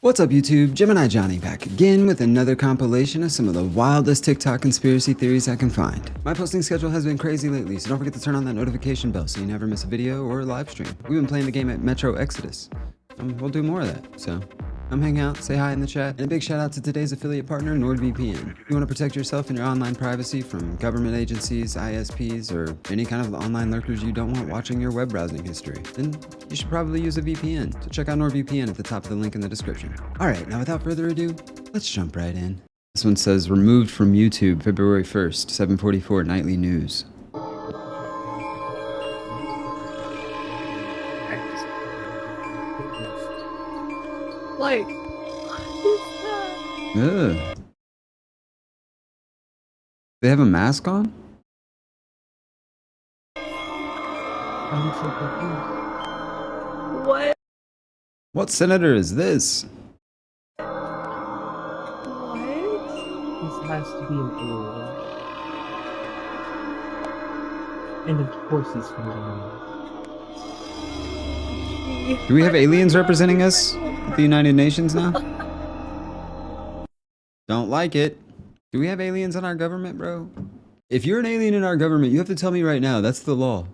What's up YouTube, Gemini Johnny back again with another compilation of some of the wildest TikTok conspiracy theories I can find. My posting schedule has been crazy lately, so don't forget to turn on that notification bell so you never miss a video or a live stream. We've been playing the game at Metro Exodus. We'll do more of that, so come hang out, say hi in the chat, and a big shout out to today's affiliate partner, NordVPN. If you want to protect yourself and your online privacy from government agencies, ISPs, or any kind of online lurkers you don't want watching your web browsing history, then you should probably use a VPN. So check out NordVPN at the top of the link in the description. Alright, now without further ado, let's jump right in. This one says, removed from YouTube February 1st, 7:44 Nightly News. Like, what is that? Ugh. They have a mask on? I'm so confused. What? What senator is this? What? This has to be an alien. And of course he's from the universe. Do we have aliens representing us at the United Nations now? Don't like it. Do we have aliens in our government, bro? If you're an alien in our government, you have to tell me right now. That's the law.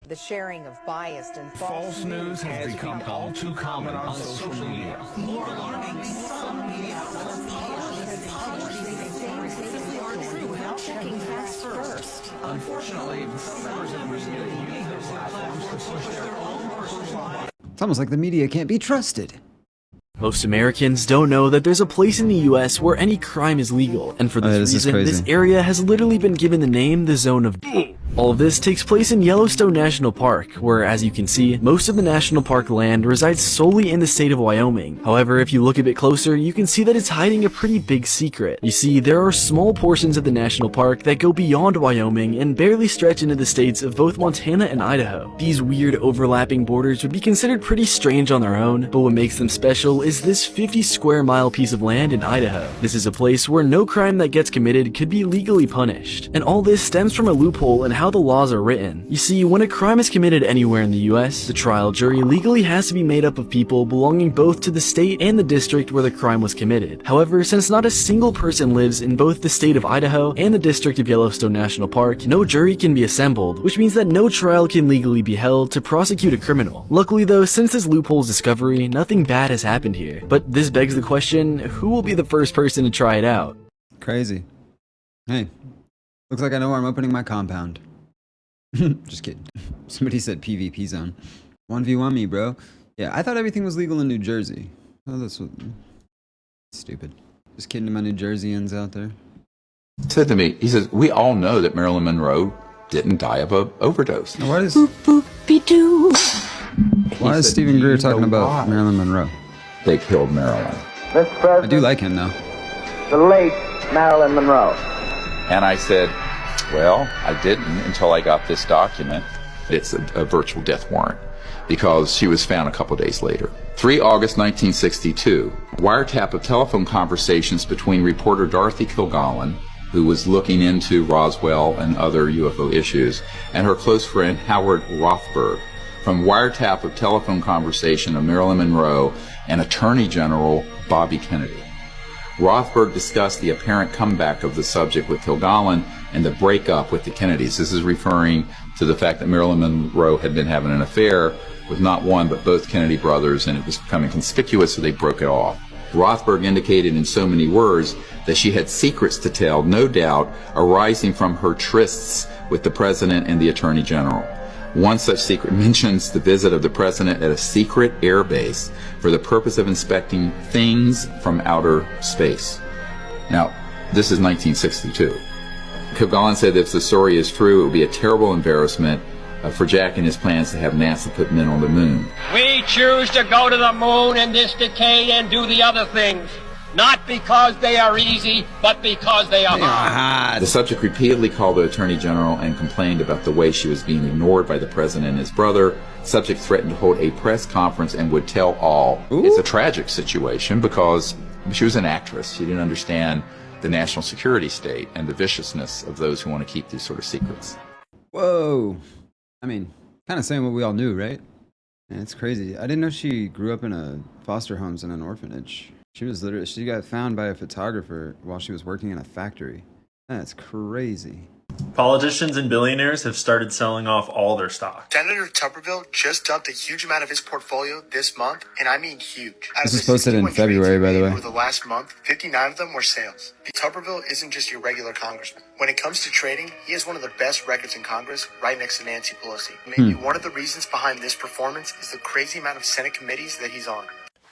The sharing of biased and False news has become all too common on social media. More alarming, some media without checking facts first. Unfortunately, some members of the media use their platforms to push their own personal. It's almost like the media can't be trusted. Most Americans don't know that there's a place in the US where any crime is legal, and for this reason, this area has literally been given the name the Zone of Doom. All of this takes place in Yellowstone National Park, where, as you can see, most of the national park land resides solely in the state of Wyoming. However, if you look a bit closer, you can see that it's hiding a pretty big secret. You see, there are small portions of the national park that go beyond Wyoming and barely stretch into the states of both Montana and Idaho. These weird overlapping borders would be considered pretty strange on their own, but what makes them special is this 50 square mile piece of land in Idaho. This is a place where no crime that gets committed could be legally punished. And all this stems from a loophole in how the laws are written. You see, when a crime is committed anywhere in the US, the trial jury legally has to be made up of people belonging both to the state and the district where the crime was committed. However, since not a single person lives in both the state of Idaho and the district of Yellowstone National Park, no jury can be assembled, which means that no trial can legally be held to prosecute a criminal. Luckily though, since this loophole's discovery, nothing bad has happened here. But this begs the question, who will be the first person to try it out? Crazy. Hey, looks like I know where I'm opening my compound. Just kidding. Somebody said PvP zone. 1v1 me, bro. Yeah, I thought everything was legal in New Jersey. Oh, that's what... Stupid. Just kidding to my New Jerseyans out there. Said to me, he says, we all know that Marilyn Monroe didn't die of an overdose. Now, why is Said, Stephen Greer talking know about why Marilyn Monroe? They killed Marilyn. Mr. I President, do like him, though. the late Marilyn Monroe. And I said, well, I didn't until I got this document. It's a virtual death warrant because she was found a couple days later. 3 August 1962, wiretap of telephone conversations between reporter Dorothy Kilgallen, who was looking into Roswell and other UFO issues, and her close friend Howard Rothberg, from wiretap of telephone conversation of Marilyn Monroe and Attorney General Bobby Kennedy. Rothberg discussed the apparent comeback of the subject with Kilgallen and the breakup with the Kennedys. This is referring to the fact that Marilyn Monroe had been having an affair with not one but both Kennedy brothers, and it was becoming conspicuous, so they broke it off. Rothberg indicated in so many words that she had secrets to tell, no doubt arising from her trysts with the President and the Attorney General. One such secret mentions the visit of the President at a secret air base for the purpose of inspecting things from outer space. Now, this is 1962. Kilgallen said that if the story is true, it would be a terrible embarrassment for Jack and his plans to have NASA put men on the moon. We choose to go to the moon in this decade and do the other things, not because they are easy, but because they are hard. The subject repeatedly called the Attorney General and complained about the way she was being ignored by the President and his brother. Subject threatened to hold a press conference and would tell all. Ooh. It's a tragic situation because she was an actress. She didn't understand the national security state and the viciousness of those who want to keep these sort of secrets. Whoa. I mean, kind of saying what we all knew, right? And it's crazy. I didn't know she grew up in a foster homes and an orphanage. She got found by a photographer while she was working in a factory. That's crazy. Politicians and billionaires have started selling off all their stock. Senator Tuberville just dumped a huge amount of his portfolio this month, and I mean huge. This was posted in February, by the way. Over the last month, 59 of them were sales. Tuberville isn't just your regular congressman. When it comes to trading, he has one of the best records in Congress, right next to Nancy Pelosi. Maybe one of the reasons behind this performance is the crazy amount of Senate committees that he's on.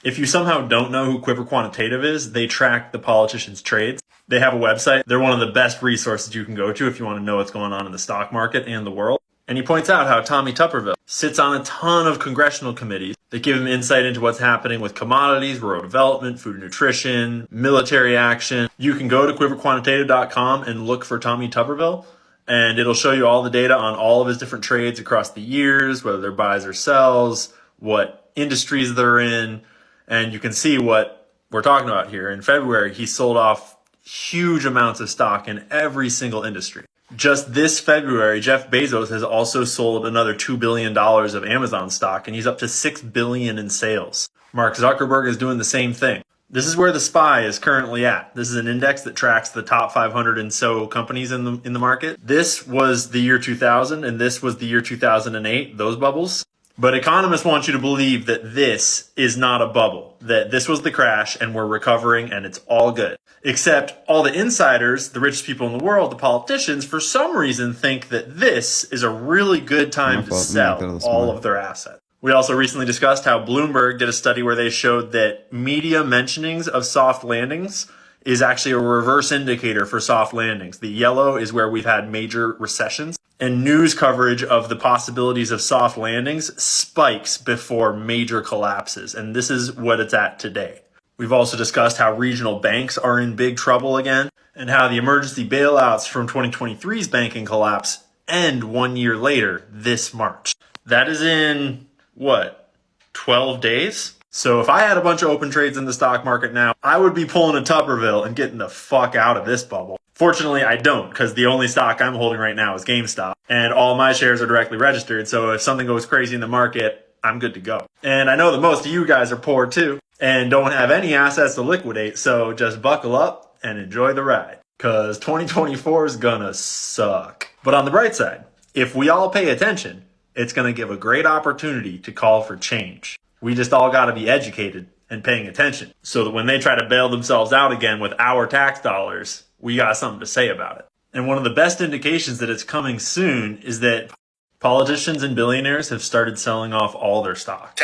If you somehow don't know who Quiver Quantitative is, they track the politicians' trades. They have a website. They're one of the best resources you can go to if you want to know what's going on in the stock market and the world. And he points out how Tommy Tuberville sits on a ton of congressional committees that give him insight into what's happening with commodities, rural development, food and nutrition, military action. You can go to quiverquantitative.com and look for Tommy Tuberville, and it'll show you all the data on all of his different trades across the years, whether they're buys or sells, what industries they're in, and you can see what we're talking about here. In February, he sold off huge amounts of stock in every single industry. Just this February, Jeff Bezos has also sold another $2 billion of Amazon stock, and he's up to $6 billion in sales. Mark Zuckerberg is doing the same thing. This is where the SPY is currently at. This is an index that tracks the top 500 and so companies in the market. This was the year 2000, and this was the year 2008, those bubbles. But economists want you to believe that this is not a bubble, that this was the crash and we're recovering and it's all good. Except all the insiders, the richest people in the world, the politicians, for some reason think that this is a really good time to sell all of their assets. We also recently discussed how Bloomberg did a study where they showed that media mentionings of soft landings is actually a reverse indicator for soft landings. The yellow is where we've had major recessions, and news coverage of the possibilities of soft landings spikes before major collapses. And this is what it's at today. We've also discussed how regional banks are in big trouble again, and how the emergency bailouts from 2023's banking collapse end 1 year later, this March. That is in, 12 days? So if I had a bunch of open trades in the stock market now, I would be pulling a Tuberville and getting the fuck out of this bubble. Fortunately, I don't, because the only stock I'm holding right now is GameStop, and all my shares are directly registered, so if something goes crazy in the market, I'm good to go. And I know that most of you guys are poor too, and don't have any assets to liquidate, so just buckle up and enjoy the ride, because 2024 is gonna suck. But on the bright side, if we all pay attention, it's gonna give a great opportunity to call for change. We just all gotta be educated and paying attention, so that when they try to bail themselves out again with our tax dollars, we got something to say about it. And one of the best indications that it's coming soon is that politicians and billionaires have started selling off all their stock.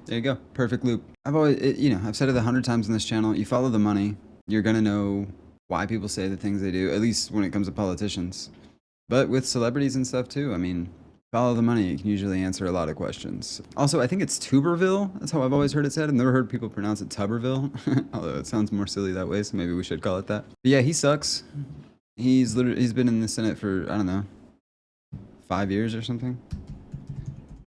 There you go. Perfect loop. I've said it 100 times on this channel. You follow the money, you're going to know why people say the things they do, at least when it comes to politicians. But with celebrities and stuff too, I mean, follow the money. You can usually answer a lot of questions. Also, I think it's Tuberville. That's how I've always heard it said. I've never heard people pronounce it Tuberville, although it sounds more silly that way, so maybe we should call it that. But yeah, he sucks. He's been in the Senate for, I don't know, 5 years or something.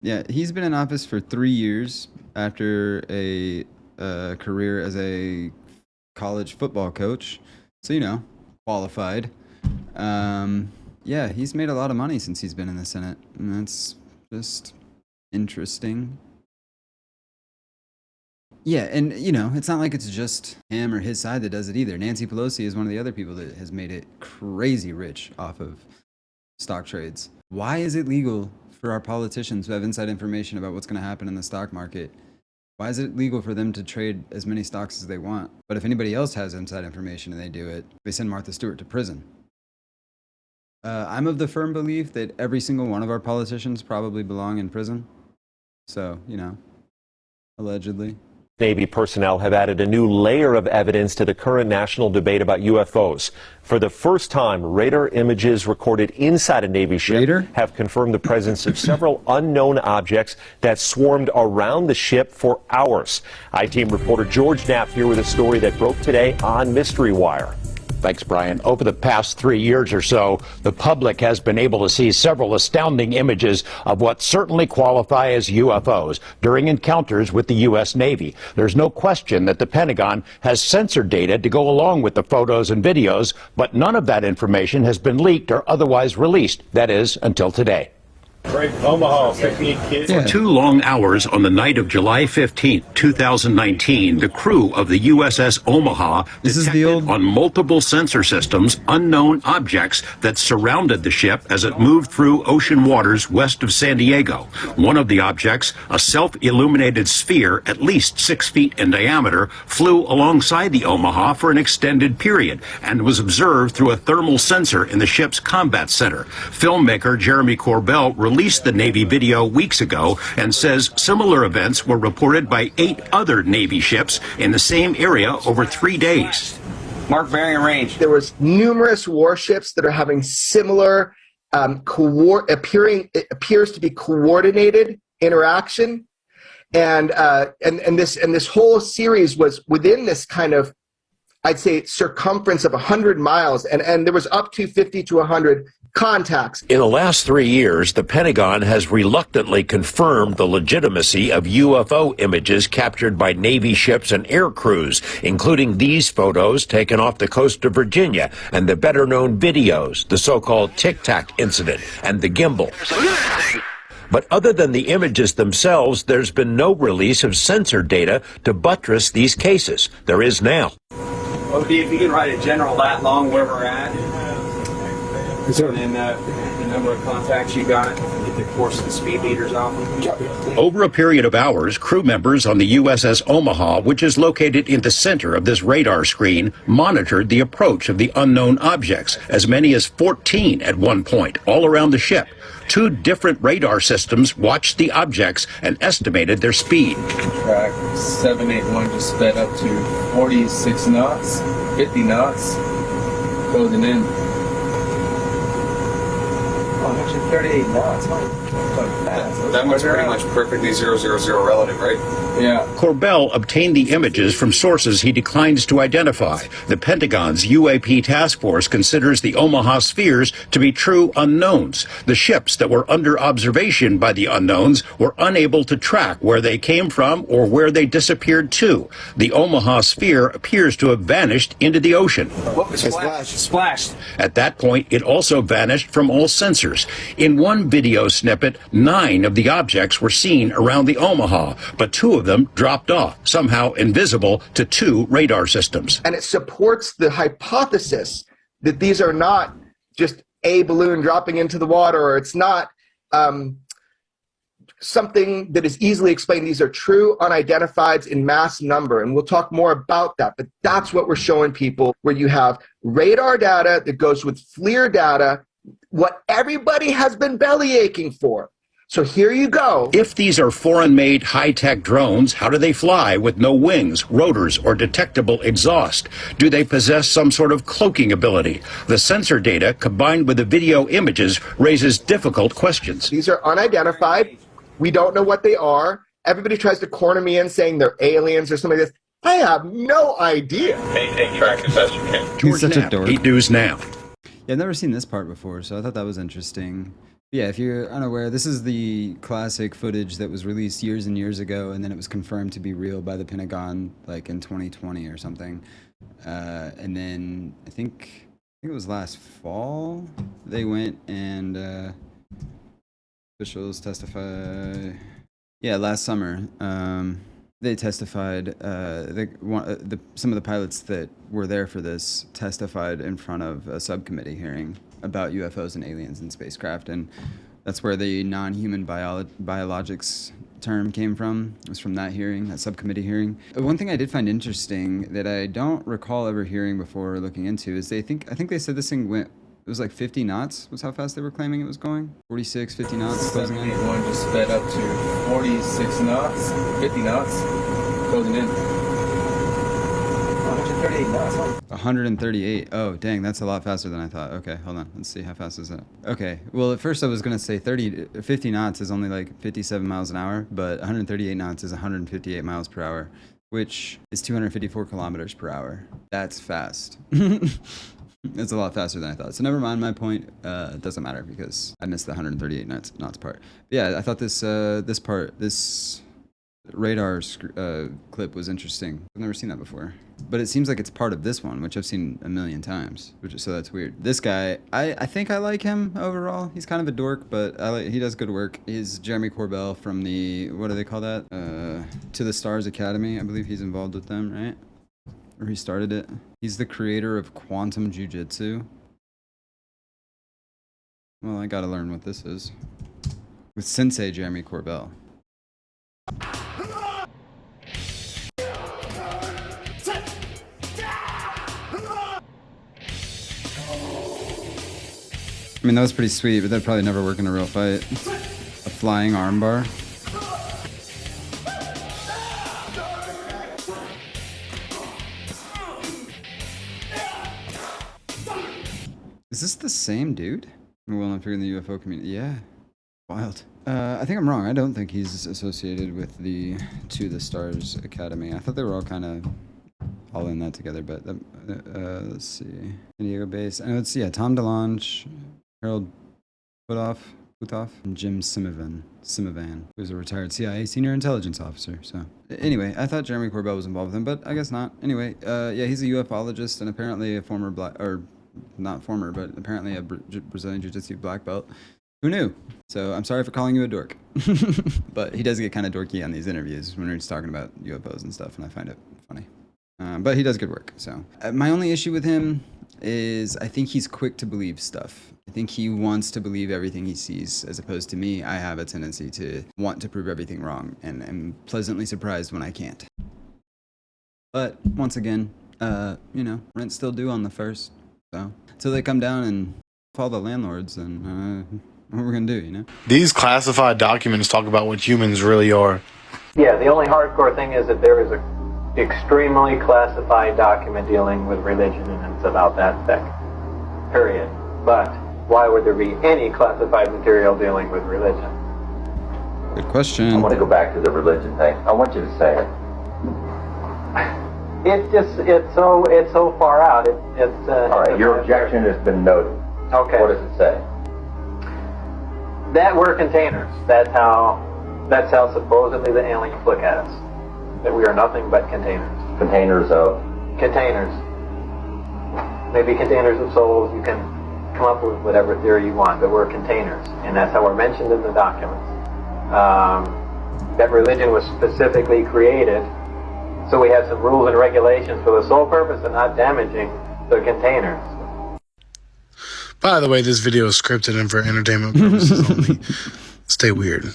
Yeah, he's been in office for 3 years after a career as a college football coach. So, qualified. Yeah, he's made a lot of money since he's been in the Senate, and that's just interesting. Yeah, and, it's not like it's just him or his side that does it either. Nancy Pelosi is one of the other people that has made it crazy rich off of stock trades. Why is it legal for our politicians who have inside information about what's going to happen in the stock market? Why is it legal for them to trade as many stocks as they want? But if anybody else has inside information and they do it, they send Martha Stewart to prison. I'm of the firm belief that every single one of our politicians probably belong in prison. So, allegedly. Navy personnel have added a new layer of evidence to the current national debate about UFOs. For the first time, radar images recorded inside a Navy ship have confirmed the presence of several unknown objects that swarmed around the ship for hours. I-Team reporter George Knapp here with a story that broke today on Mystery Wire. Thanks, Brian. Over the past 3 years or so, the public has been able to see several astounding images of what certainly qualify as UFOs during encounters with the U.S. Navy. There's no question that the Pentagon has censored data to go along with the photos and videos, but none of that information has been leaked or otherwise released. That is, until today. Omaha, 15 kids. For 2 long hours on the night of July 15, 2019, the crew of the USS Omaha detected on multiple sensor systems unknown objects that surrounded the ship as it moved through ocean waters west of San Diego. One of the objects, a self-illuminated sphere at least 6 feet in diameter, flew alongside the Omaha for an extended period and was observed through a thermal sensor in the ship's combat center. Filmmaker Jeremy Corbell released the Navy video weeks ago and says similar events were reported by 8 other Navy ships in the same area over 3 days. Mark bearing and range. There was numerous warships that are having similar it appears to be coordinated interaction, and this whole series was within this kind of, I'd say, circumference of 100 miles, and there was up to 50 to 100 contacts. In the last 3 years, the Pentagon has reluctantly confirmed the legitimacy of UFO images captured by Navy ships and air crews, including these photos taken off the coast of Virginia and the better-known videos, the so-called Tic Tac incident and the gimbal. But other than the images themselves, there's been no release of sensor data to buttress these cases. There is now. OD, if you can write a general lat long where we're at, and then the number of contacts you got, get the course and speed meters off. Over a period of hours, crew members on the USS Omaha, which is located in the center of this radar screen, monitored the approach of the unknown objects, as many as 14 at one point, all around the ship. 2 different radar systems watched the objects and estimated their speed. Track 781 just sped up to 46 knots, 50 knots, closing in. Oh, actually 38 knots. That was pretty much perfectly 000 relative, right? Yeah. Corbell obtained the images from sources he declines to identify. The Pentagon's UAP task force considers the Omaha spheres to be true unknowns. The ships that were under observation by the unknowns were unable to track where they came from or where they disappeared to. The Omaha sphere appears to have vanished into the ocean. What was splashed? At that point, it also vanished from all sensors. In one video snippet, 9 of the objects were seen around the Omaha, but 2 of them dropped off, somehow invisible to 2 radar systems. And it supports the hypothesis that these are not just a balloon dropping into the water, or it's not something that is easily explained. These are true unidentifieds in mass number, and we'll talk more about that, but that's what we're showing people, where you have radar data that goes with FLIR data, what everybody has been belly aching for. So here you go. If these are foreign-made high-tech drones, how do they fly with no wings, rotors, or detectable exhaust? Do they possess some sort of cloaking ability? The sensor data, combined with the video images, raises difficult questions. These are unidentified. We don't know what they are. Everybody tries to corner me in saying they're aliens or something like this. I have no idea. Maintain track as best you can. He's such a dork. 8 News Now. Yeah, I've never seen this part before, so I thought that was interesting. Yeah, if you're unaware, this is the classic footage that was released years and years ago, and then it was confirmed to be real by the Pentagon, like in 2020 or something. And then I think it was last fall, they went and officials testify. Yeah, last summer, they testified. Some of the pilots that were there for this testified in front of a subcommittee hearing about UFOs and aliens and spacecraft, and that's where the non-human biologics term came from. It was from that hearing, that subcommittee hearing. One thing I did find interesting that I don't recall ever hearing before or looking into is I think they said this thing went, it was like 50 knots was how fast they were claiming it was going. 46, 50 knots closing in. One just sped up to 46 knots, 50 knots, closing in. 138 knots. 138. Oh, dang, that's a lot faster than I thought. Okay, hold on. Let's see, how fast is that? Okay, well, at first I was going to say 50 knots is only like 57 miles an hour, but 138 knots is 158 miles per hour, which is 254 kilometers per hour. That's fast. It's a lot faster than I thought. So never mind my point. It doesn't matter because I missed the 138 knots part. But yeah, I thought this radar clip was interesting. I've never seen that before. But it seems like it's part of this one, which I've seen a million times, so that's weird. This guy, I think I like him overall. He's kind of a dork, but he does good work. He's Jeremy Corbell from the, what do they call that? To the Stars Academy. I believe he's involved with them, right? Or he started it. He's the creator of Quantum Jiu-Jitsu. Well, I gotta learn what this is. With Sensei Jeremy Corbell. I mean, that was pretty sweet, but that'd probably never work in a real fight. A flying armbar. Is this the same dude? Well, I'm figuring the UFO community. Yeah. Wild. I think I'm wrong. I don't think he's associated with the To the Stars Academy. I thought they were all kind of all in that together, but let's see. San Diego base. And it's, yeah, Tom DeLonge, Harold Putoff, and Jim Simivan, who's a retired CIA senior intelligence officer. So anyway, I thought Jeremy Corbell was involved with him, but I guess not. Anyway, yeah, he's a ufologist and apparently a former not former, but apparently a Brazilian Jiu-Jitsu black belt. Who knew? So I'm sorry for calling you a dork. But he does get kind of dorky on these interviews when he's talking about UFOs and stuff, and I find it funny. But he does good work. So my only issue with him is I think he's quick to believe stuff. I think he wants to believe everything he sees, as opposed to me. I have a tendency to want to prove everything wrong, and I'm pleasantly surprised when I can't. But once again, you know, rent's still due on the 1st. So until they come down and call the landlords, and what we're gonna do, you know? These classified documents talk about what humans really are. Yeah, the only hardcore thing is that there is a extremely classified document dealing with religion, and it's about that thick. Period. But why would there be any classified material dealing with religion? Good question. I want to go back to the religion thing. I want you to say it. It's so far out. All right, your objection has been noted. Okay. What does it say? That we're containers. That's how supposedly the aliens look at us. That we are nothing but containers. Containers of? Containers. Maybe containers of souls. You can come up with whatever theory you want, but we're containers. And that's how we're mentioned in the documents. That religion was specifically created so we have some rules and regulations for the sole purpose of not damaging the containers. By the way, this video is scripted and for entertainment purposes only. Stay weird.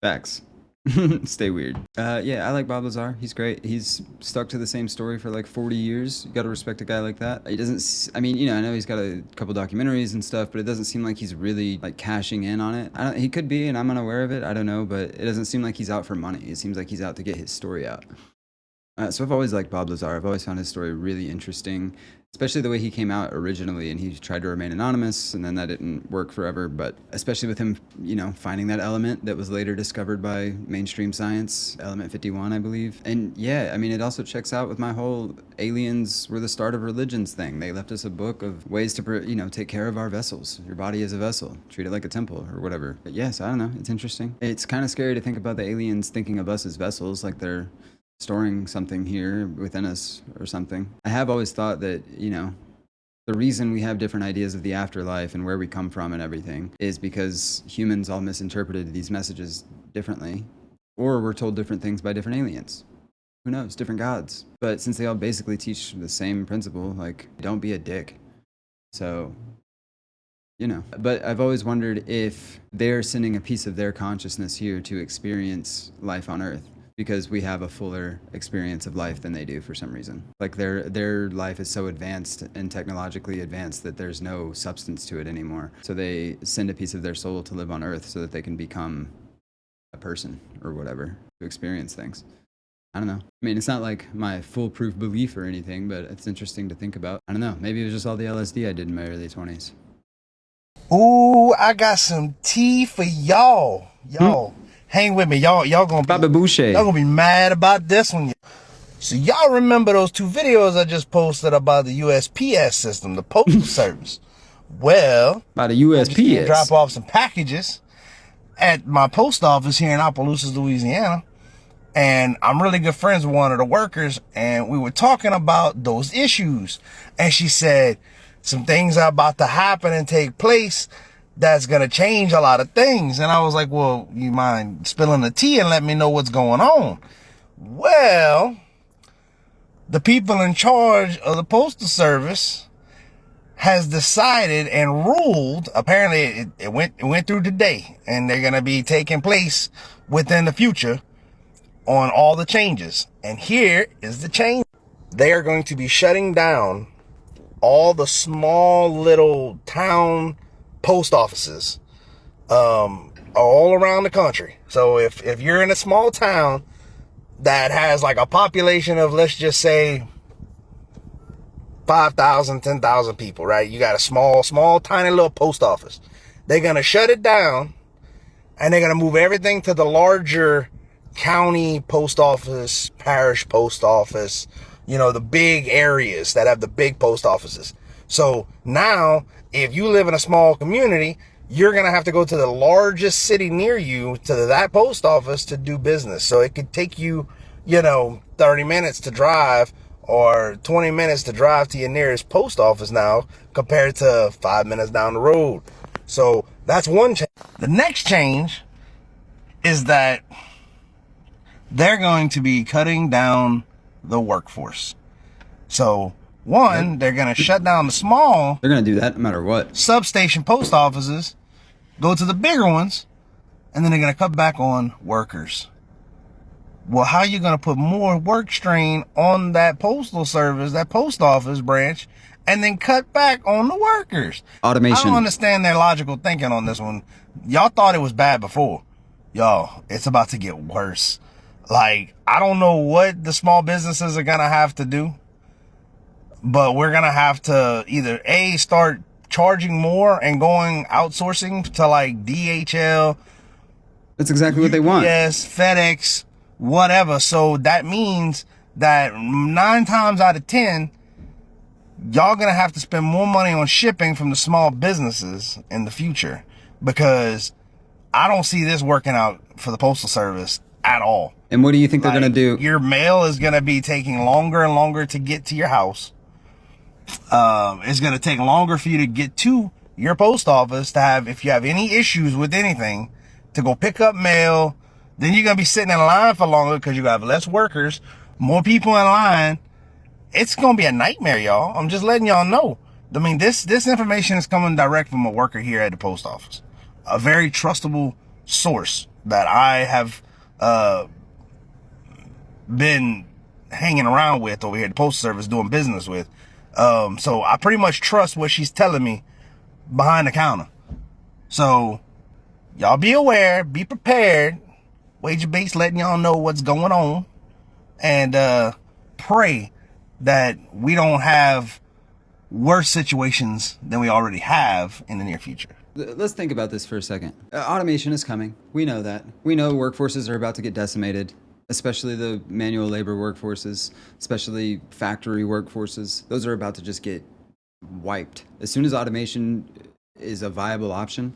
Facts. Stay weird. Yeah, I like Bob Lazar. He's great. He's stuck to the same story for like 40 years. You gotta respect a guy like that. He doesn't, I mean, you know, I know he's got a couple documentaries and stuff, but it doesn't seem like he's really like cashing in on it. He could be, and I'm unaware of it. I don't know, but it doesn't seem like he's out for money. It seems like he's out to get his story out. So I've always liked Bob Lazar. I've always found his story really interesting, especially the way he came out originally, and he tried to remain anonymous, and then that didn't work forever. But especially with him, you know, finding that element that was later discovered by mainstream science, element 51, I believe. And yeah, I mean, it also checks out with my whole aliens were the start of religions thing. They left us a book of ways to, you know, take care of our vessels. Your body is a vessel. Treat it like a temple or whatever. But yes, I don't know. It's interesting. It's kind of scary to think about the aliens thinking of us as vessels, like they're storing something here within us or something. I have always thought that, you know, the reason we have different ideas of the afterlife and where we come from and everything is because humans all misinterpreted these messages differently, or were told different things by different aliens. Who knows? Different gods. But since they all basically teach the same principle, like, don't be a dick. So, you know. But I've always wondered if they're sending a piece of their consciousness here to experience life on Earth, because we have a fuller experience of life than they do for some reason. Like their life is so advanced and technologically advanced that there's no substance to it anymore. So they send a piece of their soul to live on Earth so that they can become a person or whatever, to experience things. I don't know. I mean, it's not like my foolproof belief or anything, but it's interesting to think about. I don't know. Maybe it was just all the LSD I did in my early 20s. Ooh, I got some tea for y'all. Y'all. Hang with me, y'all gonna be mad about this one. So y'all remember those 2 videos I just posted about the USPS system, the postal service? Well, about the USPS, drop off some packages at my post office here in Opelousas, Louisiana, and I'm really good friends with one of the workers, and we were talking about those issues. And she said some things are about to happen and take place that's going to change a lot of things. And I was like, well, you mind spilling the tea and let me know what's going on? Well, the people in charge of the Postal Service has decided and ruled, apparently it went through today, and they're going to be taking place within the future on all the changes. And here is the change. They are going to be shutting down all the small little town post offices all around the country. So if you're in a small town that has like a population of, let's just say 5,000, 10,000 people, right? You got a small, tiny little post office. They're going to shut it down, and they're going to move everything to the larger county post office, parish post office, you know, the big areas that have the big post offices. So now, if you live in a small community, you're going to have to go to the largest city near you, to that post office, to do business. So it could take you, you know, 30 minutes to drive or 20 minutes to drive to your nearest post office now, compared to 5 minutes down the road. So that's one change. The next change is that they're going to be cutting down the workforce. So one, they're going to shut down the small. They're going to do that no matter what. Substation post offices, go to the bigger ones, and then they're going to cut back on workers. Well, how are you going to put more work strain on that postal service, that post office branch, and then cut back on the workers? Automation. I don't understand their logical thinking on this one. Y'all thought it was bad before. Y'all, it's about to get worse. Like, I don't know what the small businesses are going to have to do, but we're going to have to either A, start charging more and going outsourcing to like DHL. That's exactly what they want. Yes, FedEx, whatever. So that means that 9 times out of 10, y'all going to have to spend more money on shipping from the small businesses in the future, because I don't see this working out for the Postal Service at all. And what do you think they're going to do? Your mail is going to be taking longer and longer to get to your house. It's going to take longer for you to get to your post office, to have, if you have any issues with anything, to go pick up mail. Then you're going to be sitting in line for longer because you have less workers, more people in line. It's going to be a nightmare, y'all. I'm just letting y'all know. I mean, this information is coming direct from a worker here at the post office, a very trustable source that I have been hanging around with over here at the Postal Service, doing business with. So I pretty much trust what she's telling me behind the counter. So y'all be aware, be prepared. Wager Base letting y'all know what's going on, and pray that we don't have worse situations than we already have in the near future. Let's think about this for a second. Automation is coming. We know that. We know workforces are about to get decimated, especially the manual labor workforces, especially factory workforces. Those are about to just get wiped. As soon as automation is a viable option,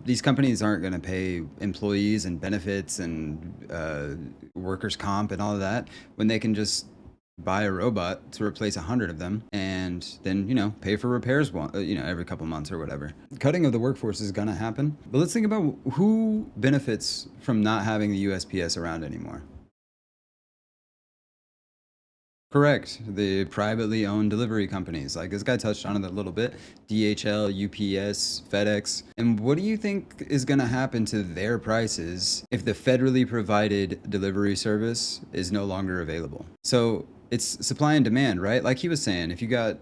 these companies aren't going to pay employees and benefits and workers' comp and all of that when they can just buy a robot to replace 100 of them and then, you know, pay for repairs, every couple months or whatever. Cutting of the workforce is going to happen. But let's think about who benefits from not having the USPS around anymore. Correct. The privately owned delivery companies. Like this guy touched on it a little bit. DHL, UPS, FedEx. And what do you think is going to happen to their prices if the federally provided delivery service is no longer available? So it's supply and demand, right? Like he was saying, if you got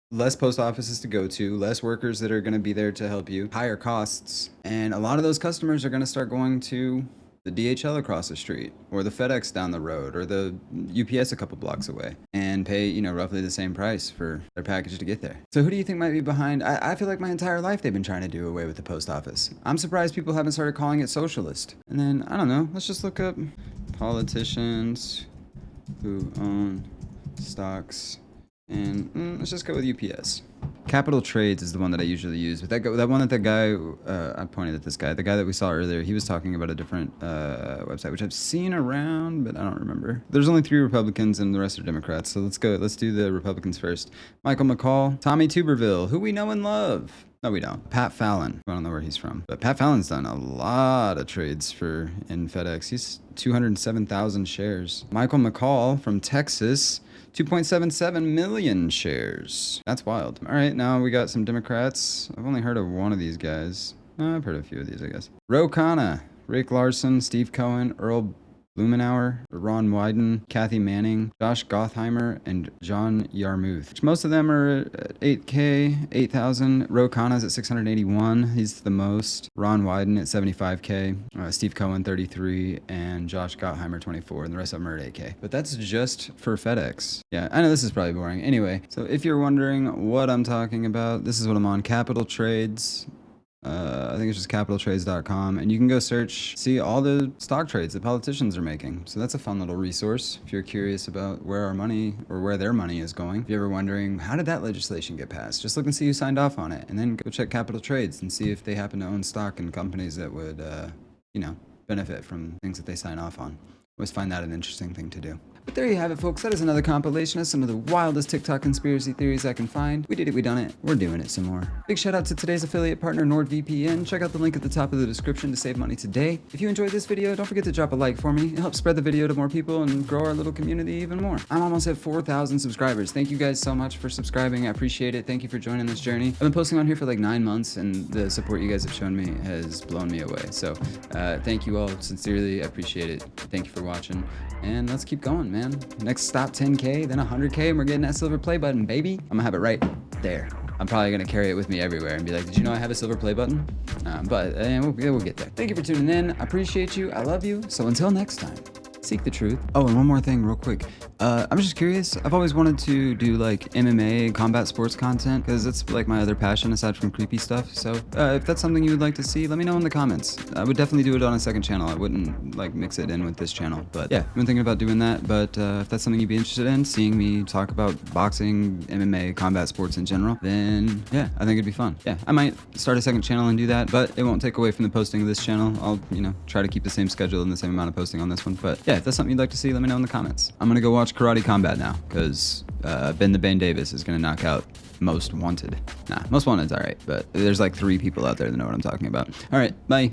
less post offices to go to, less workers that are going to be there to help you, higher costs, and a lot of those customers are going to start going to the DHL across the street, or the FedEx down the road, or the UPS a couple blocks away, and pay, roughly the same price for their package to get there. So who do you think might be behind? I feel like my entire life they've been trying to do away with the post office. I'm surprised people haven't started calling it socialist. And then, I don't know, let's just look up politicians who own stocks, and let's just go with UPS. Capital Trades is the one that I usually use, but that guy, I pointed at this guy, the guy that we saw earlier, he was talking about a different website, which I've seen around, but I don't remember. There's only 3 Republicans and the rest are Democrats, so let's do the Republicans first. Michael McCall, Tommy Tuberville, who we know and love. No, we don't. Pat Fallon. I don't know where he's from. But Pat Fallon's done a lot of trades in FedEx. He's 207,000 shares. Michael McCall from Texas, 2.77 million shares. That's wild. All right, now we got some Democrats. I've only heard of one of these guys. I've heard of a few of these, I guess. Ro Khanna, Rick Larson, Steve Cohen, Earl Blumenauer, Ron Wyden, Kathy Manning, Josh Gottheimer, and John Yarmuth. Which most of them are at 8K, 8,000. Ro Khanna's at 681. He's the most. Ron Wyden at 75K. Steve Cohen 33, and Josh Gottheimer 24, and the rest of them are at 8K. But that's just for FedEx. Yeah, I know this is probably boring. Anyway, so if you're wondering what I'm talking about, this is what I'm on. Capital Trades. I think it's just capitaltrades.com, and you can go search, see all the stock trades that politicians are making. So that's a fun little resource if you're curious about where our money or where their money is going. If you're ever wondering, how did that legislation get passed? Just look and see who signed off on it, and then go check Capital Trades and see if they happen to own stock in companies that would, benefit from things that they sign off on. Always find that an interesting thing to do. But there you have it, folks. That is another compilation of some of the wildest TikTok conspiracy theories I can find. We did it, we done it. We're doing it some more. Big shout out to today's affiliate partner, NordVPN. Check out the link at the top of the description to save money today. If you enjoyed this video, don't forget to drop a like for me. It helps spread the video to more people and grow our little community even more. I'm almost at 4,000 subscribers. Thank you guys so much for subscribing. I appreciate it. Thank you for joining this journey. I've been posting on here for like 9 months, and the support you guys have shown me has blown me away. So thank you all sincerely. I appreciate it. Thank you for watching. And let's keep going, man. Next stop 10K, then 100K, and we're getting that silver play button, baby. I'm gonna have it right there. I'm probably gonna carry it with me everywhere and be like, did you know I have a silver play button? But we'll get there. Thank you for tuning in. I appreciate you. I love you. So until next time, seek the truth. Oh, and one more thing real quick. I'm just curious. I've always wanted to do like MMA, combat sports content, because that's like my other passion aside from creepy stuff. So if that's something you would like to see, let me know in the comments. I would definitely do it on a second channel. I wouldn't like mix it in with this channel. But yeah, I've been thinking about doing that. But if that's something you'd be interested in, seeing me talk about boxing, MMA, combat sports in general, then yeah, I think it'd be fun. Yeah, I might start a second channel and do that, but it won't take away from the posting of this channel. I'll, try to keep the same schedule and the same amount of posting on this one. But yeah, if that's something you'd like to see, let me know in the comments. I'm gonna go watch Karate Combat now, because Ben the Bane Davis is gonna knock out Most Wanted. Nah, Most Wanted's alright, but there's like 3 people out there that know what I'm talking about. Alright, bye.